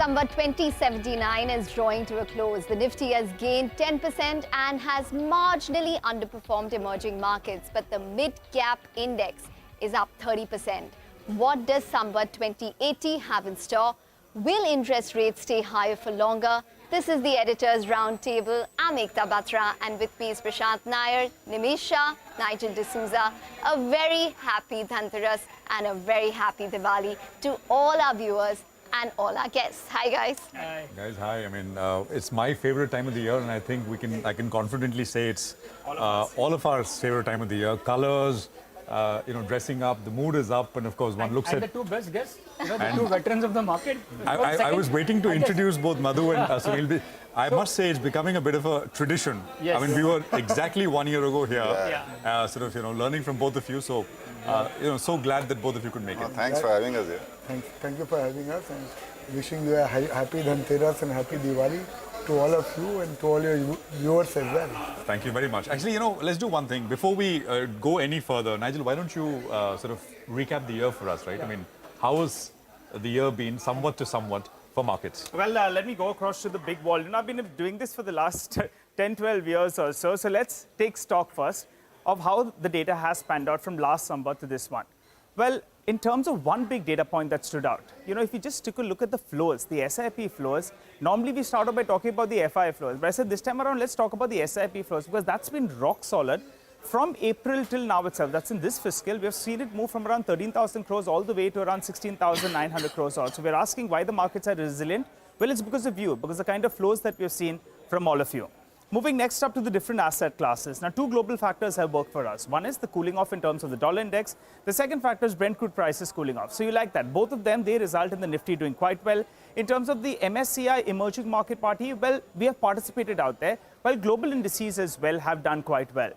Samvat 2079 is drawing to a close. The Nifty has gained 10% and has marginally underperformed emerging markets, but the mid-cap index is up 30%. What does Samvat 2080 have in store? Will interest rates stay higher for longer? This is the Editors Roundtable. I'm Ekta Batra, and with me is Prashant Nair, Nimisha, Nigel D'Souza. A very happy Dhanteras and a very happy Diwali to all our viewers and all our guests. Hi, guys. Hi. Guys, hi. I mean, it's my favorite time of the year, and I think I can confidently say it's all of our favorite time of the year. Colors, dressing up, the mood is up, and of course, one looks at the two best guests, the two veterans of the market. I was waiting to introduce both Madhu and Sunil. I must say it's becoming a bit of a tradition. Yes. I mean, we were exactly 1 year ago here, learning from both of you. So, so glad that both of you could make it. Thanks for having us here. Thank you for having us, and wishing you a happy Dhanteras and happy Diwali to all of you and to all your viewers as well. Thank you very much. Actually, let's do one thing. Before we go any further, Nigel, why don't you sort of recap the year for us, right? Yeah. I mean, how has the year been, somewhat to somewhat, for markets? Well, let me go across to the big wall. I've been doing this for the last 10, 12 years or so. So let's take stock first of how the data has panned out from last summer to this one. Well, in terms of one big data point that stood out, if you just take a look at the flows, the SIP flows, normally we start off by talking about the FI flows. But I said this time around, let's talk about the SIP flows, because that's been rock solid from April till now itself. That's in this fiscal. We have seen it move from around 13,000 crores all the way to around 16,900 crores. So we're asking why the markets are resilient. Well, it's because of you, because the kind of flows that we've seen from all of you. Moving next up to the different asset classes. Now, two global factors have worked for us. One is the cooling off in terms of the dollar index. The second factor is Brent crude prices cooling off. So you like that. Both of them, they result in the Nifty doing quite well. In terms of the MSCI emerging market party, well, we have participated out there, while global indices as well have done quite well.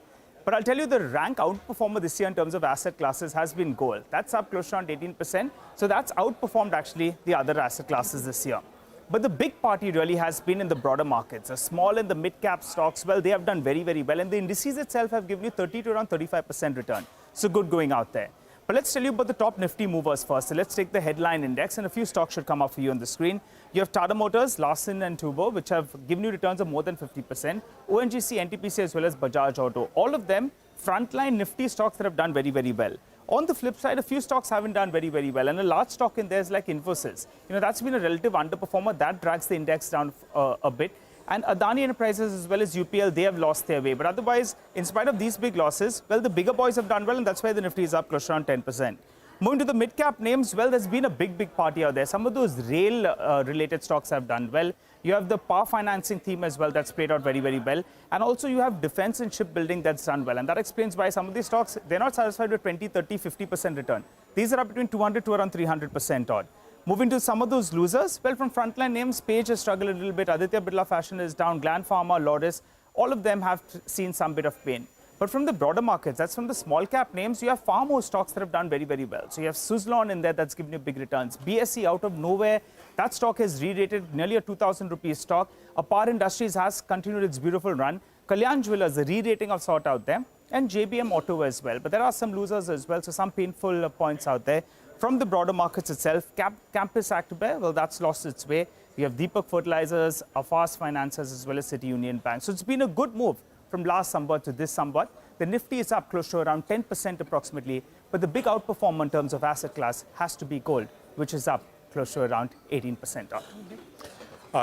But I'll tell you, the rank outperformer this year in terms of asset classes has been gold. That's up close to around 18%. So that's outperformed actually the other asset classes this year. But the big party really has been in the broader markets. The small and the mid-cap stocks, well, they have done very, very well. And the indices itself have given you 30 to around 35% return. So good going out there. But let's tell you about the top Nifty movers first. So let's take the headline index, and a few stocks should come up for you on the screen. You have Tata Motors, Larsen and Toubro, which have given you returns of more than 50%. ONGC, NTPC, as well as Bajaj Auto. All of them frontline Nifty stocks that have done very, very well. On the flip side, a few stocks haven't done very, very well. And a large stock in there is like Infosys. That's been a relative underperformer. That drags the index down a bit. And Adani Enterprises as well as UPL, they have lost their way. But otherwise, in spite of these big losses, well, the bigger boys have done well, and that's why the Nifty is up close to around 10%. Moving to the mid-cap names, well, there's been a big party out there. Some of those rail-related stocks have done well. You have the power financing theme as well that's played out very, very well. And also you have defense and shipbuilding that's done well. And that explains why some of these stocks, they're not satisfied with 20, 30, 50% return. These are up between 200 to around 300% odd. Moving to some of those losers, well, from frontline names, Page has struggled a little bit. Aditya Birla Fashion is down. Gland Pharma, Loris, all of them have seen some bit of pain. But from the broader markets, that's from the small cap names, you have far more stocks that have done very, very well. So you have Suzlon in there that's given you big returns. BSE out of nowhere, that stock has re-rated, nearly a 2,000 rupees stock. Apar Industries has continued its beautiful run. Kalyan Jewellers, a re-rating of sort out there. And JBM Auto as well. But there are some losers as well, so some painful points out there. From the broader markets itself, Campus Actbear, well, that's lost its way. We have Deepak Fertilizers, Afas Finances, as well as City Union Bank. So it's been a good move from last Samvat to this Samvat. The Nifty is up close to around 10% approximately, but the big outperformer in terms of asset class has to be gold, which is up close to around 18% up.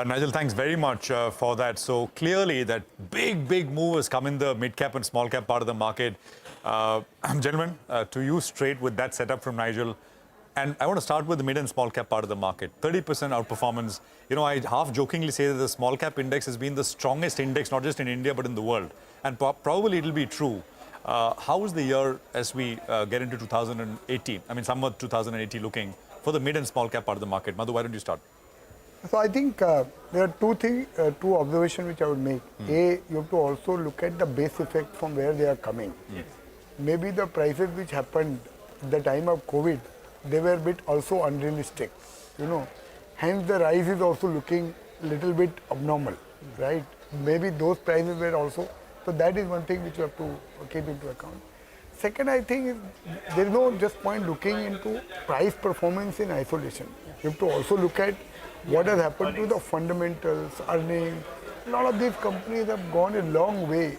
Nigel, thanks very much for that. So clearly that big move has come in the mid-cap and small-cap part of the market. Gentlemen, to you straight with that setup from Nigel. And I want to start with the mid and small cap part of the market. 30% outperformance. I half jokingly say that the small cap index has been the strongest index, not just in India, but in the world. And probably it'll be true. How is the year as we get into 2018? I mean, somewhat 2080 looking for the mid and small cap part of the market. Madhu, why don't you start? So I think there are two observations which I would make. A, you have to also look at the base effect from where they are coming. Maybe the prices which happened at the time of COVID, they were a bit also unrealistic, Hence the rise is also looking a little bit abnormal, right? Maybe those prices were also, so that is one thing which you have to keep into account. Second, I think there is no just point looking into price performance in isolation. You have to also look at what has happened to the fundamentals, earnings. A lot of these companies have gone a long way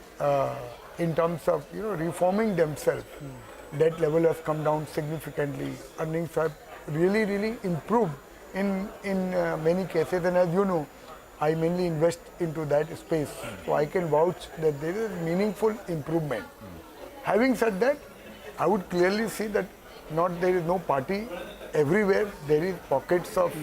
in terms of reforming themselves. Debt level has come down significantly. Earnings have really improved in many cases, and as you know, I mainly invest into that space, so I can vouch that there is meaningful improvement. Having said that, I would clearly see that there is no party everywhere. There is pockets of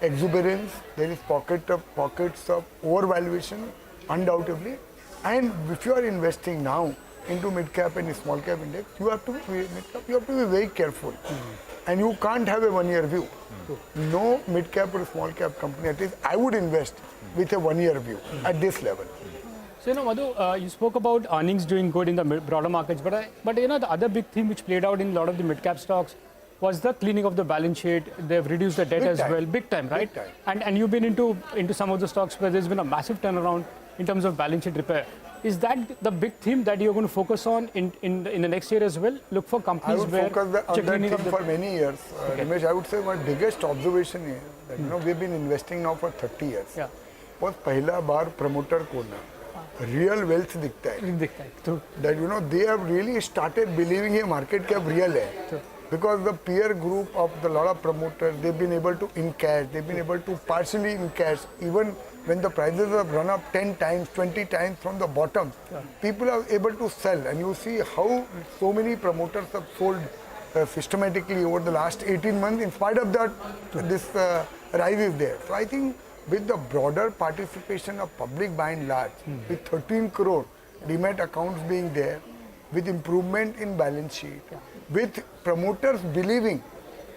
exuberance, there is pockets of overvaluation, undoubtedly. And if you are investing now into mid-cap and small cap index, you have to be very careful. And you can't have a one-year view. No mid-cap or small-cap company, at least I would invest with a one-year view at this level. So, Madhu, you spoke about earnings doing good in the broader markets, but the other big theme which played out in a lot of the mid-cap stocks was the cleaning of the balance sheet. They've reduced the debt as well, big time, right? Big time. And you've been into some of the stocks where there's been a massive turnaround in terms of balance sheet repair. Is that the big theme that you're going to focus on in the next year as well? Look for companies where... I would focus on that theme for many years. Ramesh, I would say my biggest observation is that we've been investing now for 30 years. Yeah. Was पहला बार promoter को ना real wealth दिखता है. That they have really started believing ये market cap real है. Because the peer group of the lot of promoters, they've been able to encash, they've been able to partially encash, even when the prices have run up 10 times, 20 times from the bottom, people are able to sell. And you see how so many promoters have sold systematically over the last 18 months. In spite of that, this rise is there. So I think with the broader participation of public by and large, with 13 crore demat accounts being there, with improvement in balance sheet, with promoters believing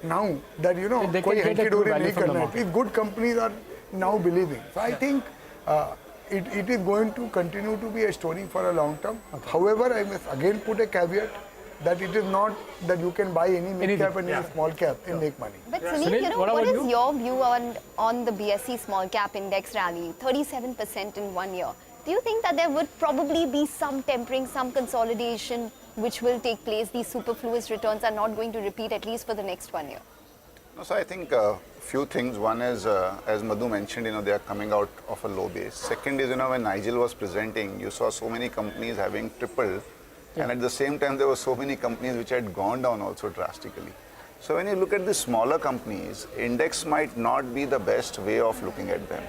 now that koi hanky dory nahi karna hai. These good companies are now believing. So I think it is going to continue to be a story for a long term. However, I must again put a caveat that it is not that you can buy any mid cap and any small cap and make money. But Sunil, what is your view on the BSE small cap index rally, 37% in 1 year? Do you think that there would probably be some tempering, some consolidation which will take place? These superfluous returns are not going to repeat at least for the next 1 year. No, so I think a few things. One is, as Madhu mentioned, they are coming out of a low base. Second is, when Nigel was presenting, you saw so many companies having tripled, and at the same time, there were so many companies which had gone down also drastically. So when you look at the smaller companies, index might not be the best way of looking at them.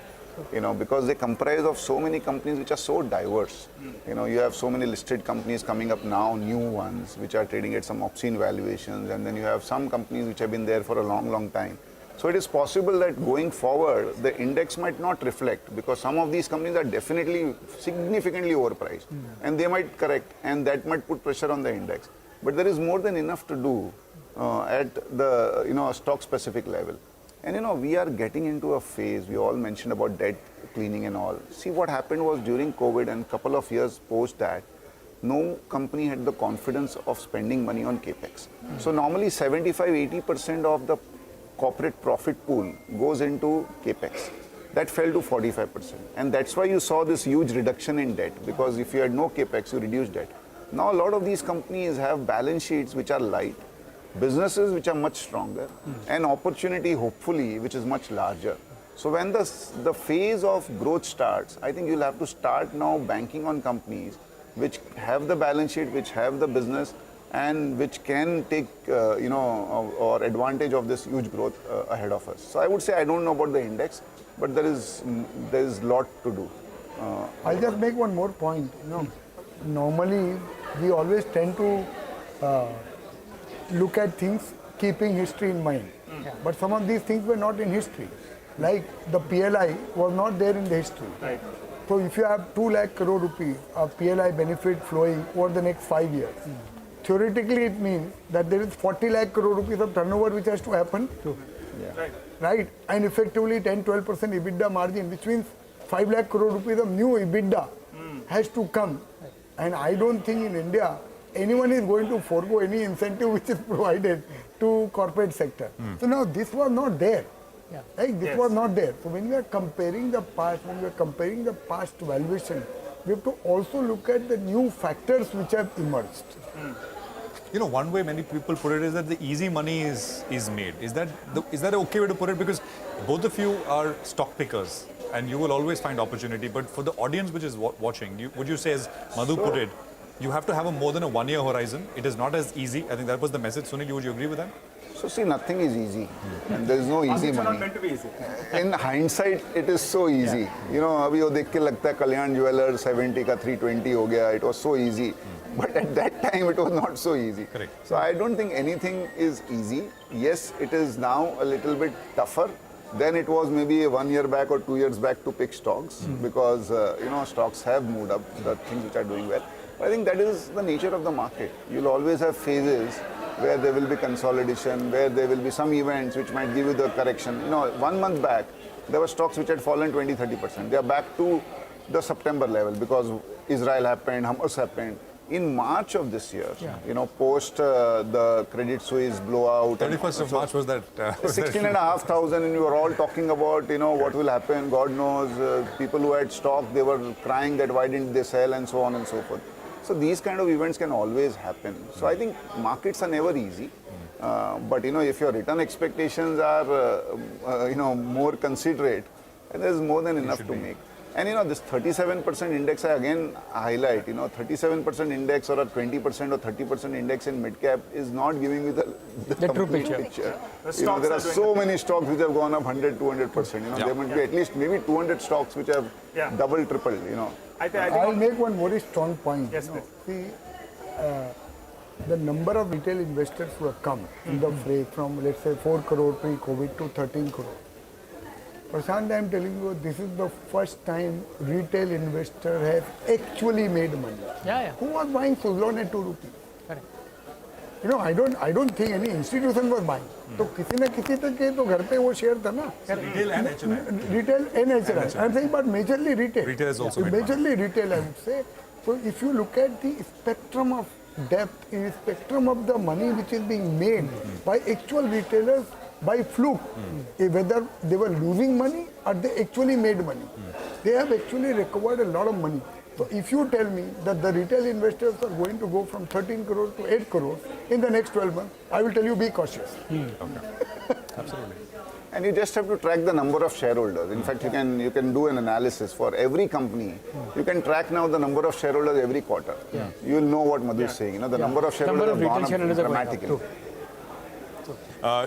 Because they comprise of so many companies which are so diverse. You have so many listed companies coming up now, new ones, which are trading at some obscene valuations, and then you have some companies which have been there for a long time. So it is possible that going forward, the index might not reflect, because some of these companies are definitely significantly overpriced, and they might correct, and that might put pressure on the index. But there is more than enough to do at the stock-specific level. And we are getting into a phase, we all mentioned about debt cleaning and all. See, what happened was during COVID and a couple of years post that, no company had the confidence of spending money on capex. So normally 75-80% of the corporate profit pool goes into capex. That fell to 45%. And that's why you saw this huge reduction in debt, because if you had no capex, you reduced debt. Now a lot of these companies have balance sheets which are light, businesses which are much stronger, and opportunity hopefully which is much larger. So when the phase of growth starts, I think you'll have to start now banking on companies which have the balance sheet, which have the business, and which can take or advantage of this huge growth ahead of us. So I would say I don't know about the index, but there is lot to do. I'll just make one more point. Normally we always tend to look at things keeping history in mind. But some of these things were not in history. Like the PLI was not there in the history. Right. So if you have 2 lakh crore rupees of PLI benefit flowing over the next 5 years, theoretically it means that there is 40 lakh crore rupees of turnover which has to happen. Right? And effectively 10-12% EBITDA margin, which means 5 lakh crore rupees of new EBITDA has to come. And I don't think in India anyone is going to forego any incentive which is provided to corporate sector. So now this was not there. Right? This was not there. So when we are comparing the past, valuation, we have to also look at the new factors which have emerged. One way many people put it is that the easy money is made. Is that an okay way to put it? Because both of you are stock pickers and you will always find opportunity. But for the audience which is watching, would you say, as Madhu put it, you have to have more than a 1 year horizon? It is not as easy. I think that was the message. Sunil, would you agree with that? So see, nothing is easy, and there is no easy It's not money. meant to be easy. In hindsight, it is so easy. You know, अभी वो देख के लगता है कल्याण jeweller 70 का 320 हो गया. It was so easy, but at that time it was not so easy. Correct. So I don't think anything is easy. Yes, it is now a little bit tougher than it was maybe 1 year back or 2 years back to pick stocks because you know, stocks have moved up, the things which are doing well. But I think that is the nature of the market. You'll always have phases where there will be consolidation, where there will be some events which might give you the correction. You know, 1 month back, there were stocks which had fallen 20-30%. They are back to the September level because Israel happened, Hamas happened. In March of this year, you know, post the Credit Suisse blowout. 31st of March was that. 16,500, and you were all talking about, you know, what will happen, God knows. People who had stock, they were crying that why didn't they sell and so on and so forth. So these kind of events can always happen. So I think markets are never easy. But, you know, if your return expectations are, you know, more considerate, there's more than enough to make. And, you know, this 37% index, I again highlight, you know, 37% index or a 20% or 30% index in mid-cap is not giving me the true complete picture. You know, there are so many stocks which have gone up 100, 200%. You know, there must be at least maybe 200 stocks which have double, tripled, you know. I think I'll make one very strong point. Yes, you know. See, the number of retail investors who have come in the fray from, let's say, 4 crore pre-COVID to 13 crore. Prashant, I am telling you, this is the first time retail investor has actually made money. Who was buying Suzlon at 2 rupees? Correct. You know, I don't think any institution was buying. तो किसी न किसी तक के तो घर पे वो शेयर था ना. Retail and HNI. Retail and HNI. I'm saying, but majorly retail. Retail is also made money. majorly retail, I would say. So if you look at the spectrum of depth, in the spectrum of the money which is being made by actual retailers, by fluke, whether they were losing money or they actually made money. They have actually recovered a lot of money. So if you tell me that the retail investors are going to go from 13 crore to 8 crore in the next 12 months, I will tell you, be cautious. Absolutely. And you just have to track the number of shareholders. In fact, you can do an analysis for every company. You can track now the number of shareholders every quarter. You will know what Madhu is saying. You know, the number of shareholders have gone up dramatically.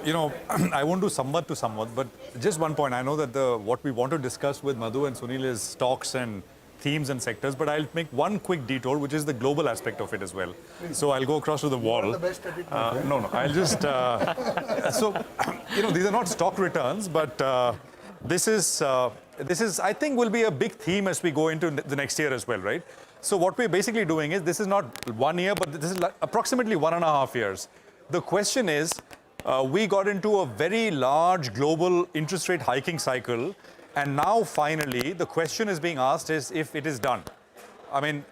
You know, I won't do Samvat to Samvat, but just one point. I know that what we want to discuss with Madhu and Sunil is stocks and themes and sectors, but I'll make one quick detour, which is the global aspect of it as well. So I'll go across to the wall. The best at it, No, I'll just... so, you know, these are not stock returns, but this is, I think, will be a big theme as we go into the next year as well, right? So what we're basically doing is, this is not 1 year, but this is approximately 1.5 years. The question is, we got into a very large global interest rate hiking cycle, and now finally the question is being asked is if it is done. I mean,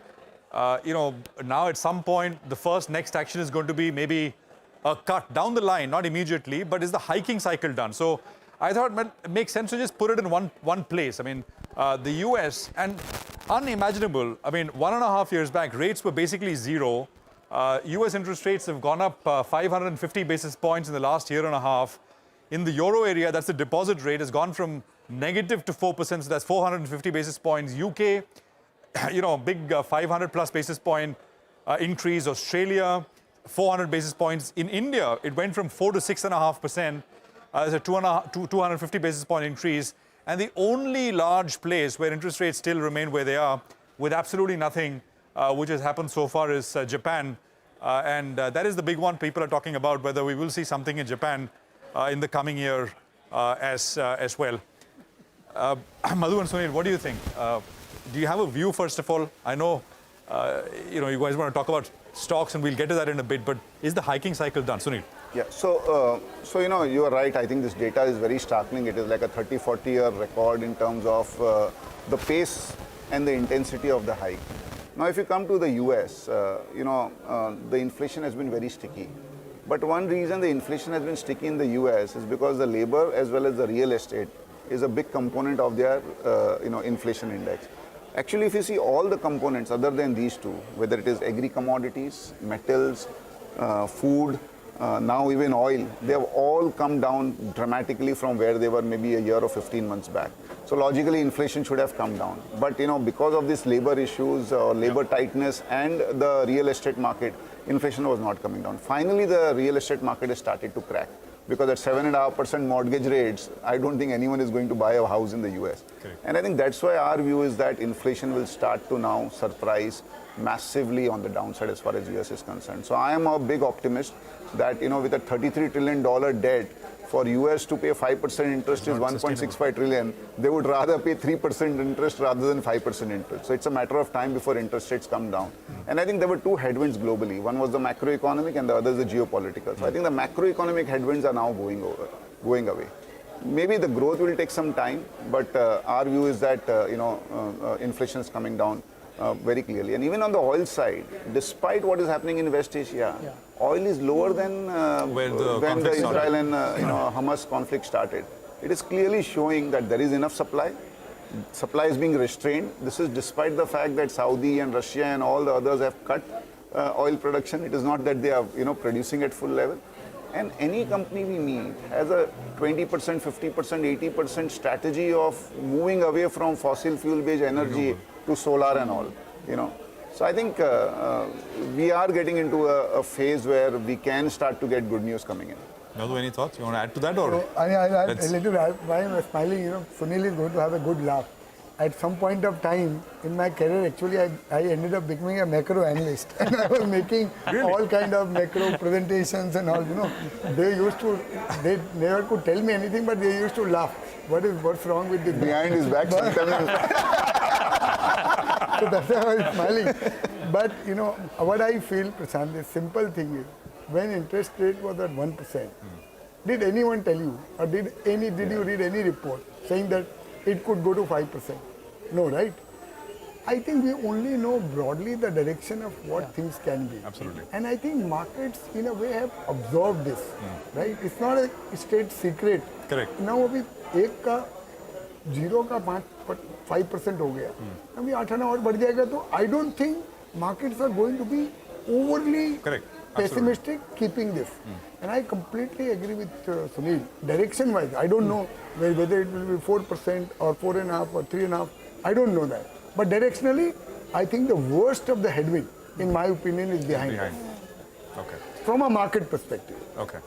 you know, now at some point the next action is going to be maybe a cut down the line, not immediately, but is the hiking cycle done? So I thought it makes sense to just put it in one place. I mean, the US, and unimaginable, I mean, 1.5 years back, rates were basically zero. US interest rates have gone up 550 basis points in the last year and a half. In the euro area, that's the deposit rate, has gone from negative to 4%, so that's 450 basis points. UK, you know, big 500 plus basis point increase. Australia, 400 basis points. In India, it went from 4 to 6.5%. There's a 250 basis point increase. And the only large place where interest rates still remain where they are, with absolutely nothing which has happened so far, is Japan. And that is the big one people are talking about, whether we will see something in Japan in the coming year as well. Madhu and Sunil, what do you think? Do you have a view, first of all? I know, you know, you guys want to talk about stocks, and we'll get to that in a bit, but is the hiking cycle done? Sunil? Yeah, so you know, you are right. I think this data is very startling. It is like a 30-40 year record in terms of the pace and the intensity of the hike. Now, if you come to the US, you know, the inflation has been very sticky. But one reason the inflation has been sticky in the US is because the labor as well as the real estate is a big component of their, you know, inflation index. Actually, if you see all the components other than these two, whether it is agri-commodities, metals, food, now even oil, they have all come down dramatically from where they were maybe a year or 15 months back. So logically, inflation should have come down. But because of these labor issues, labor tightness, and the real estate market, inflation was not coming down. Finally, the real estate market has started to crack. Because at 7.5% mortgage rates, I don't think anyone is going to buy a house in the US. Correct. And I think that's why our view is that inflation will start to now surprise massively on the downside as far as US is concerned. So I am a big optimist that with a $33 trillion debt, for US to pay 5% interest is 1.65 trillion. They would rather pay 3% interest rather than 5% interest. So it's a matter of time before interest rates come down. And I think there were two headwinds globally. One was the macroeconomic and the other is the geopolitical. So I think the macroeconomic headwinds are now going away. Maybe the growth will take some time, but our view is that inflation is coming down very clearly. And even on the oil side, despite what is happening in West Asia, oil is lower than when the Israel and Hamas conflict started. It is clearly showing that there is enough supply. Supply is being restrained. This is despite the fact that Saudi and Russia and all the others have cut oil production. It is not that they are producing at full level. And any company we meet has a 20%, 50%, 80% strategy of moving away from fossil fuel-based energy to solar and all. So I think we are getting into a phase where we can start to get good news coming in. Madhu, any thoughts? You want to add to that? Or why I'm smiling, Sunil is going to have a good laugh. At some point of time in my career, actually, I ended up becoming a macro analyst. And I was making all kind of macro presentations and all, They never could tell me anything, but they used to laugh. What's wrong with this? Behind his back, So that's why I was smiling. But, what I feel, Prashant, the simple thing is, when interest rate was at 1%, did anyone tell you, or did you read any report saying that it could go to 5%? No, right? I think we only know broadly the direction of what things can be. Absolutely. And I think markets, in a way, have absorbed this, right? It's not a state secret. Correct. Now, अभी 1 का 0 का 5% हो गया. अभी 8 आना और बढ़ जाएगा तो I don't think markets are going to be overly pessimistic keeping this. And I completely agree with Sunil. Direction-wise, I don't know whether it will be 4% or 4.5% or 3.5%. I don't know that. But directionally, I think the worst of the headwind, in my opinion, is behind us. Okay. From a market perspective. Okay.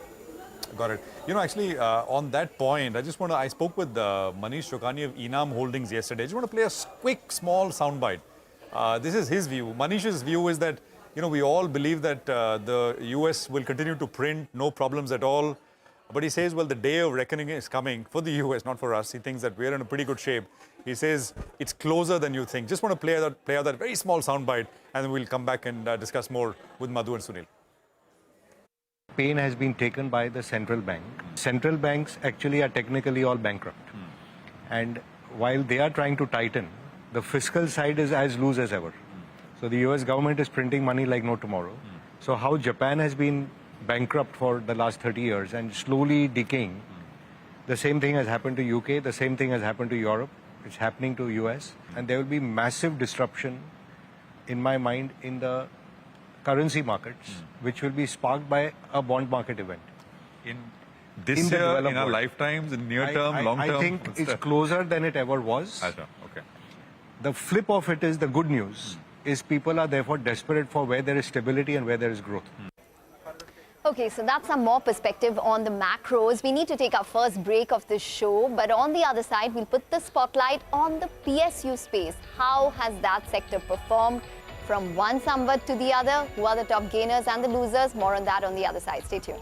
Got it. Actually, on that point, I spoke with Manish Chokani of Enam Holdings yesterday. I just want to play a quick, small soundbite. This is his view. Manish's view is that, we all believe that the US will continue to print, no problems at all. But he says, well, the day of reckoning is coming for the US, not for us. He thinks that we're in a pretty good shape. He says it's closer than you think. Just want to play out that very small soundbite, and then we'll come back and discuss more with Madhu and Sunil. Pain has been taken by the central bank. Central banks actually are technically all bankrupt. And while they are trying to tighten, the fiscal side is as loose as ever. So the US government is printing money like no tomorrow. So how Japan has been bankrupt for the last 30 years and slowly decaying, the same thing has happened to UK, the same thing has happened to Europe, it's happening to US, and there will be massive disruption, in my mind, in the currency markets, which will be sparked by a bond market event. In this year, in our lifetimes, in near term, long term? I think it's closer than it ever was. Okay. The flip of it is, the good news is people are therefore desperate for where there is stability and where there is growth. Okay, so that's some more perspective on the macros. We need to take our first break of this show, but on the other side, we'll put the spotlight on the PSU space. How has that sector performed from one Samvat to the other? Who are the top gainers and the losers? More on that on the other side. Stay tuned.